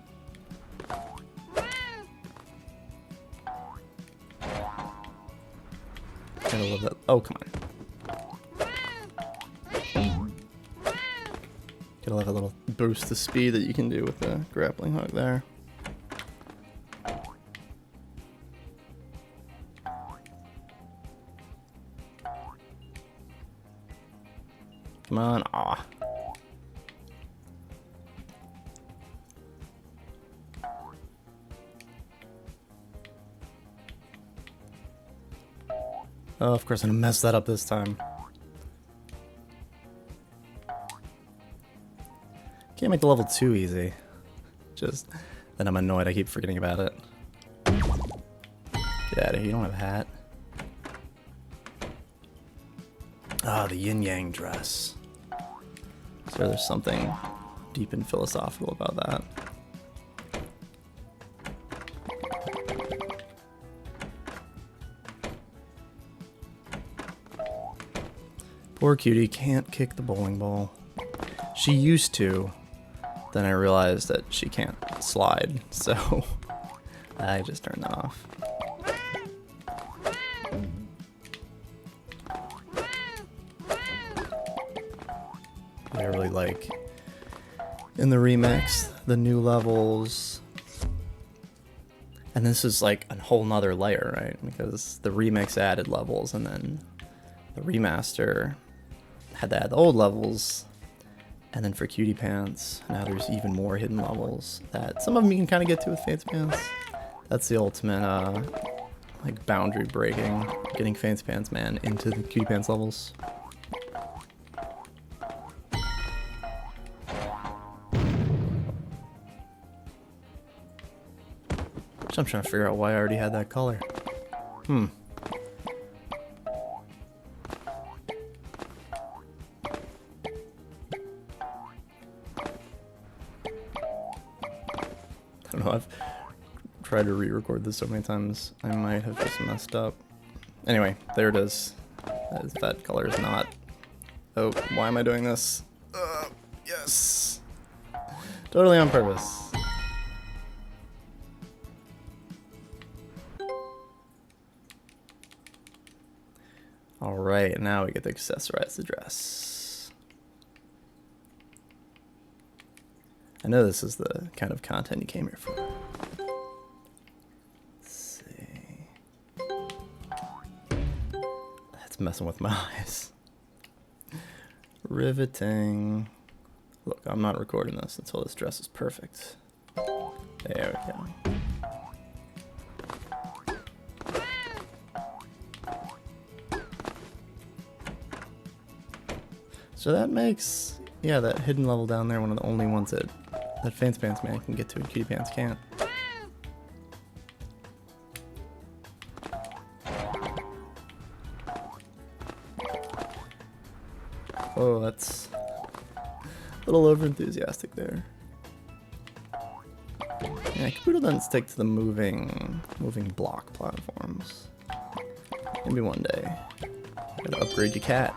love that. Oh, come on. Gotta love a little boost to speed that you can do with the grappling hook there. Come on, aw. Oh, of course I'm gonna mess that up this time. Can't make the level too easy. Just, then I'm annoyed I keep forgetting about it. Get out of here, you don't have a hat. Ah, the yin-yang dress. So there's something deep and philosophical about that. Poor Cutie can't kick the bowling ball. She used to, then I realized that she can't slide, so I just turned that off. I really like in the remix the new levels, and this is like a whole nother layer, right? Because the remix added levels, and then the remaster had to add the old levels, and then for Cutie Pants now there's even more hidden levels that some of them you can kind of get to with Fancy Pants. That's the ultimate like boundary breaking, getting Fancy Pants Man into the Cutie Pants levels. I'm trying to figure out why I already had that color. I don't know, I've tried to re-record this so many times, I might have just messed up. Anyway, there it is. That color is not... Oh, why am I doing this? Yes! Totally on purpose. Alright, now we get to accessorize the dress. I know this is the kind of content you came here for. Let's see. That's messing with my eyes. Riveting. Look, I'm not recording this until this dress is perfect. There we go. So that makes, yeah, that hidden level down there one of the only ones that Fancy Pants Man can get to and Cutie Pants can't. Oh, that's a little over enthusiastic there. Yeah, Caputo doesn't stick to the moving block platforms. Maybe one day. Gotta upgrade your cat.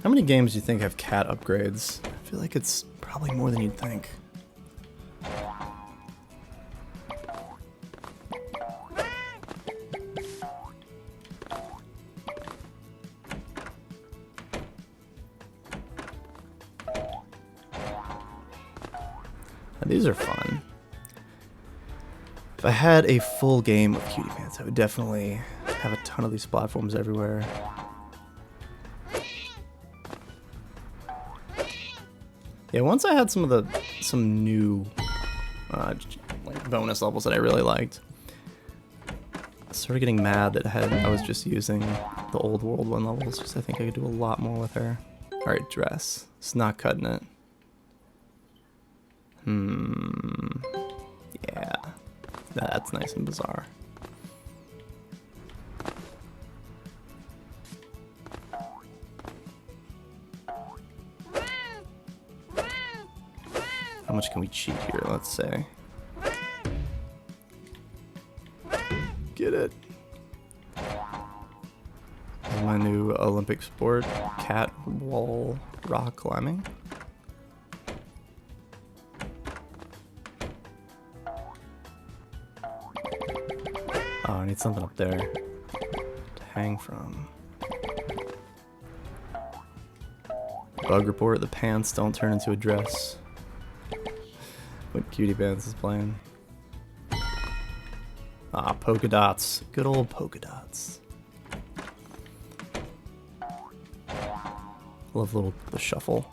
How many games do you think have cat upgrades? I feel like it's probably more than you'd think. These are fun. If I had a full game of Cutie Pants, I would definitely have a ton of these platforms everywhere. Yeah, once I had some new like bonus levels that I really liked, I started getting mad that I was just using the old World 1 levels, because I think I could do a lot more with her. Alright, dress. It's not cutting it. Yeah. That's nice and bizarre. How much can we cheat here, let's say? Get it. This is my new Olympic sport, cat wall rock climbing. Oh, I need something up there to hang from. Bug report, the pants don't turn into a dress when Cutie Pants is playing. Ah, polka dots. Good old polka dots. Love the shuffle.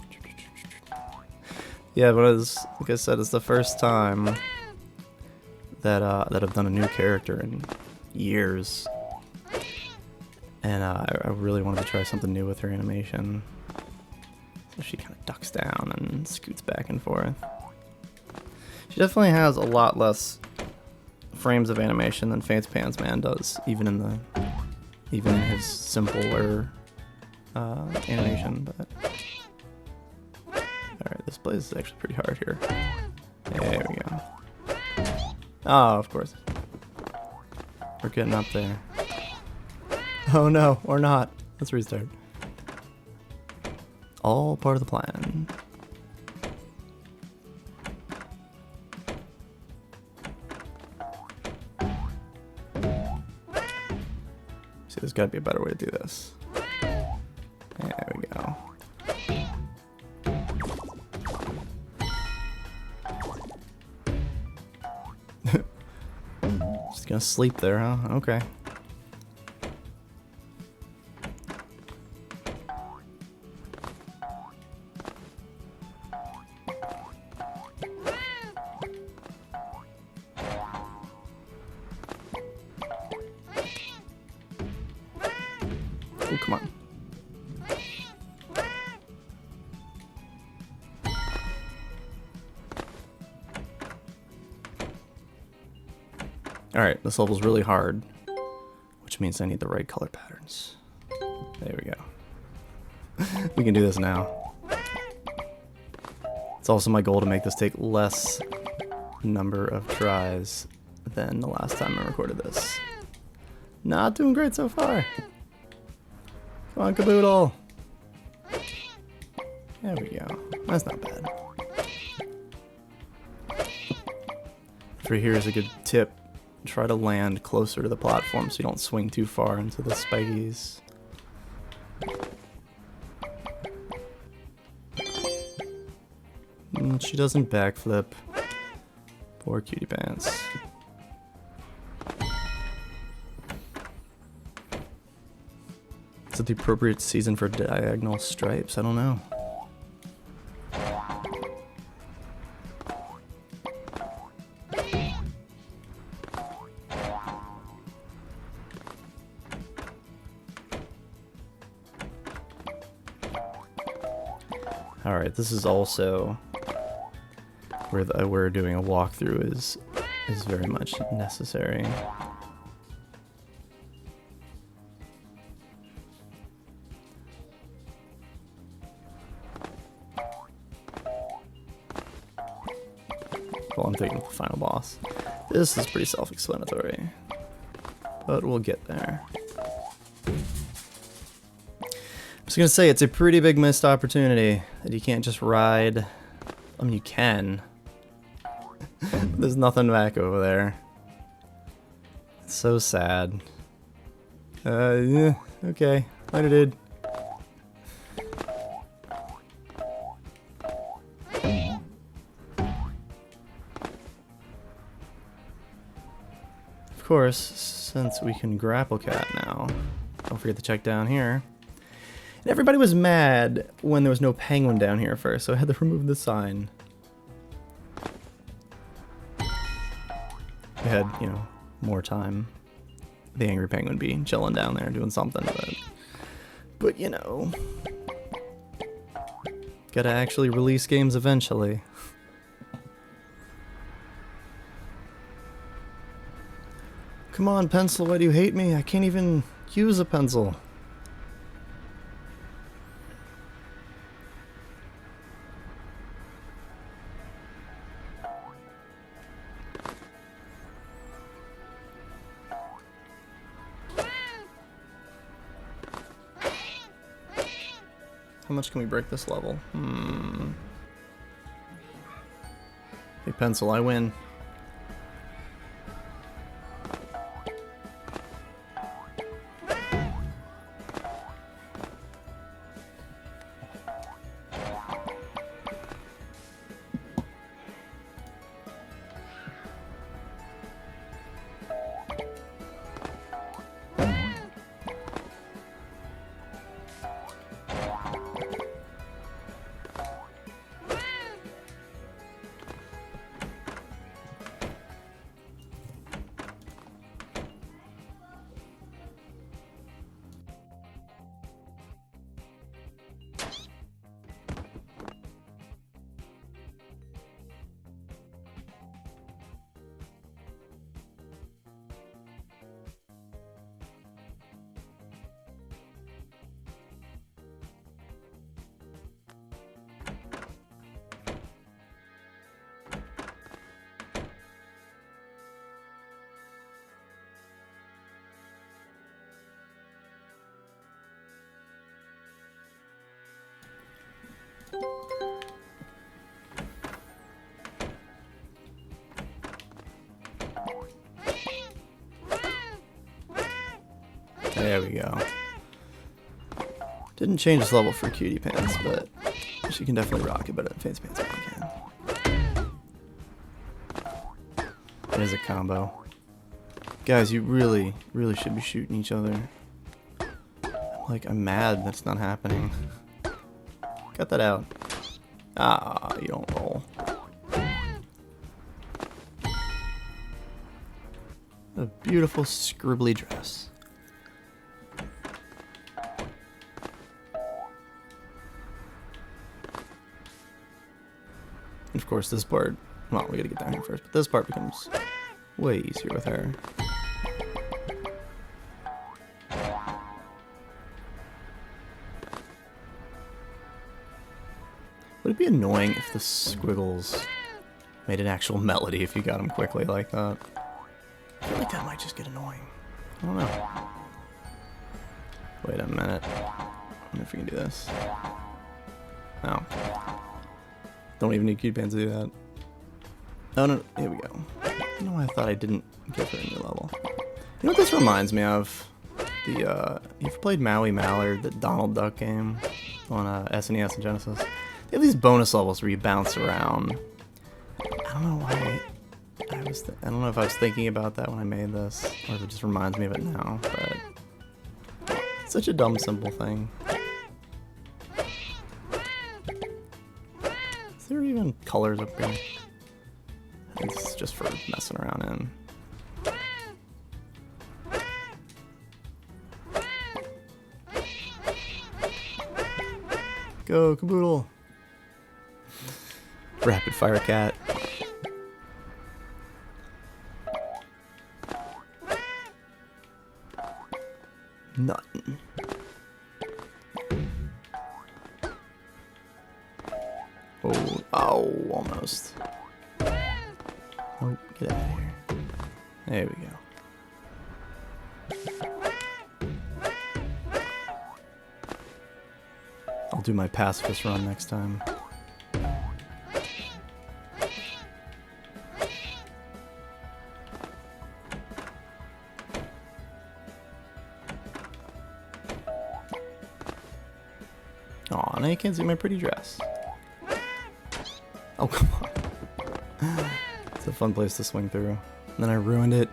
Yeah, but like I said, it's the first time that I've done a new character in years, and I really wanted to try something new with her animation. So she kind of ducks down and scoots back and forth. She definitely has a lot less frames of animation than Fancy Pants Man does, even in his simpler animation. But all right, this blaze is actually pretty hard here. There we go. Oh, of course. We're getting up there. Oh no, or not. Let's restart. all part of the plan. See, there's gotta be a better way to do this. There we go. Just gonna sleep there, huh? Okay. Oh, come on. Alright, this level's really hard, which means I need the right color patterns. There we go. We can do this now. It's also my goal to make this take less number of tries than the last time I recorded this. Not doing great so far. Come on, Caboodle. There we go. That's not bad. For here is a good tip. Try to land closer to the platform so you don't swing too far into the spikies. She doesn't backflip. Poor cutie pants. Is it the appropriate season for diagonal stripes? I don't know. Alright, this is also where we're doing a walkthrough is very much necessary. Well, I'm thinking of the final boss. This is pretty self-explanatory, but we'll get there. I was gonna say, it's a pretty big missed opportunity that you can't just ride. I mean, you can. There's nothing back over there. It's so sad. Yeah, okay. Later, dude. Of course, since we can grapple cat now, don't forget to check down here. And everybody was mad when there was no penguin down here first, so I had to remove the sign. We had, you know, more time. The angry penguin be chilling down there doing something, but you know, gotta actually release games eventually. Come on, pencil, why do you hate me? I can't even use a pencil. How much can we break this level? Hey, pencil, I win. There we go. Didn't change this level for Cutie Pants, but she can definitely rock it better than Fancy Pants can. It is a combo. Guys, you really should be shooting each other. I'm mad that's not happening. Cut that out. Ah, you don't roll. A beautiful scribbly dress. And of course this part, well, we gotta get down here first, but this part becomes way easier with her. Would it be annoying if the squiggles made an actual melody if you got them quickly like that? I feel like that might just get annoying. I don't know. Wait a minute. I wonder if we can do this. No. Don't even need Cutie Pants to do that. Oh no, here we go. I don't know why I thought I didn't give her a new level. You know what this reminds me of? You ever played Maui Mallard, the Donald Duck game on SNES and Genesis? They have these bonus levels where you bounce around. I don't know why. I don't know if I was thinking about that when I made this, or if it just reminds me of it now. But it's such a dumb, simple thing. Is there even colors up here? I think this is just for messing around in. Go, Caboodle! Rapid fire cat. Nothing. Oh, almost. Oh, get out of here. There we go. I'll do my pacifist run next time. Aw, now you can't see my pretty dress. Oh, come on. It's a fun place to swing through. And then I ruined it.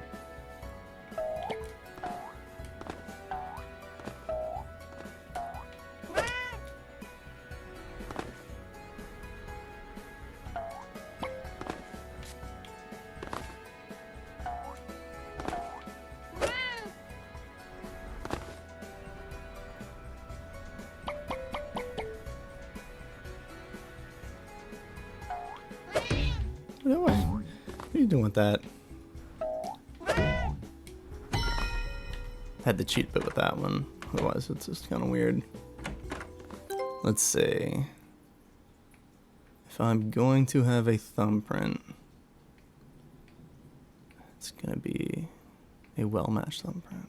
What are you doing with that? Had to cheat a bit with that one, otherwise it's just kind of weird. Let's see. If I'm going to have a thumbprint, it's going to be a well-matched thumbprint.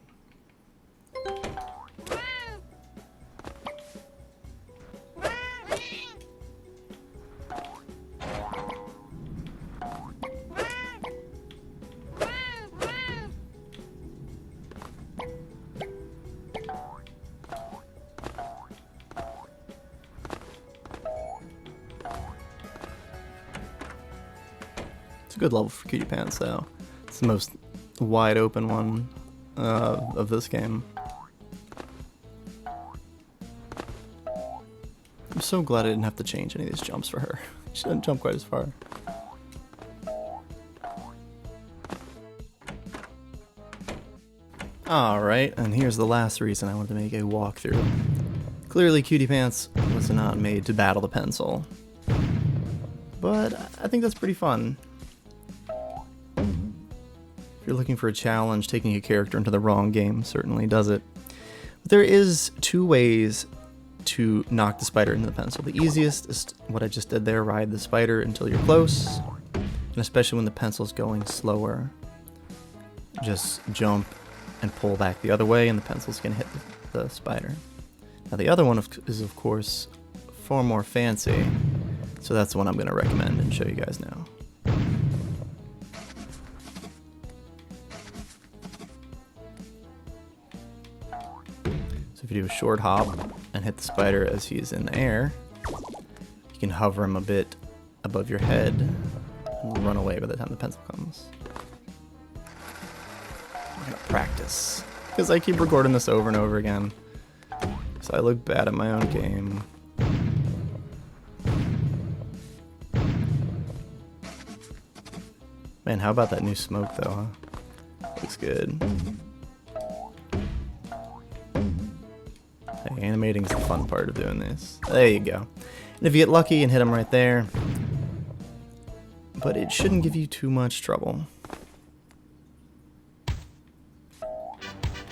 It's a good level for Cutie Pants, though. It's the most wide open one of this game. I'm so glad I didn't have to change any of these jumps for her. She didn't jump quite as far. Alright, and here's the last reason I wanted to make a walkthrough. Clearly Cutie Pants was not made to battle the pencil. But I think that's pretty fun. If you're looking for a challenge, taking a character into the wrong game certainly does it. But there is two ways to knock the spider into the pencil. The easiest is what I just did there, ride the spider until you're close, and especially when the pencil's going slower. Just jump and pull back the other way and the pencil's gonna hit the spider. Now the other one is of course far more fancy. So that's the one I'm going to recommend and show you guys now. So if you do a short hop and hit the spider as he's in the air, you can hover him a bit above your head and run away by the time the pencil comes. I'm going to practice, because I keep recording this over and over again, so I look bad at my own game. Man, how about that new smoke though, huh? Looks good. Hey, animating's the fun part of doing this. There you go. And if you get lucky and hit him right there, but it shouldn't give you too much trouble.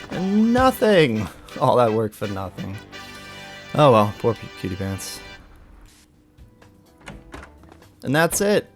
And nothing! All that work for nothing. Oh well, poor Cutie Pants. And that's it.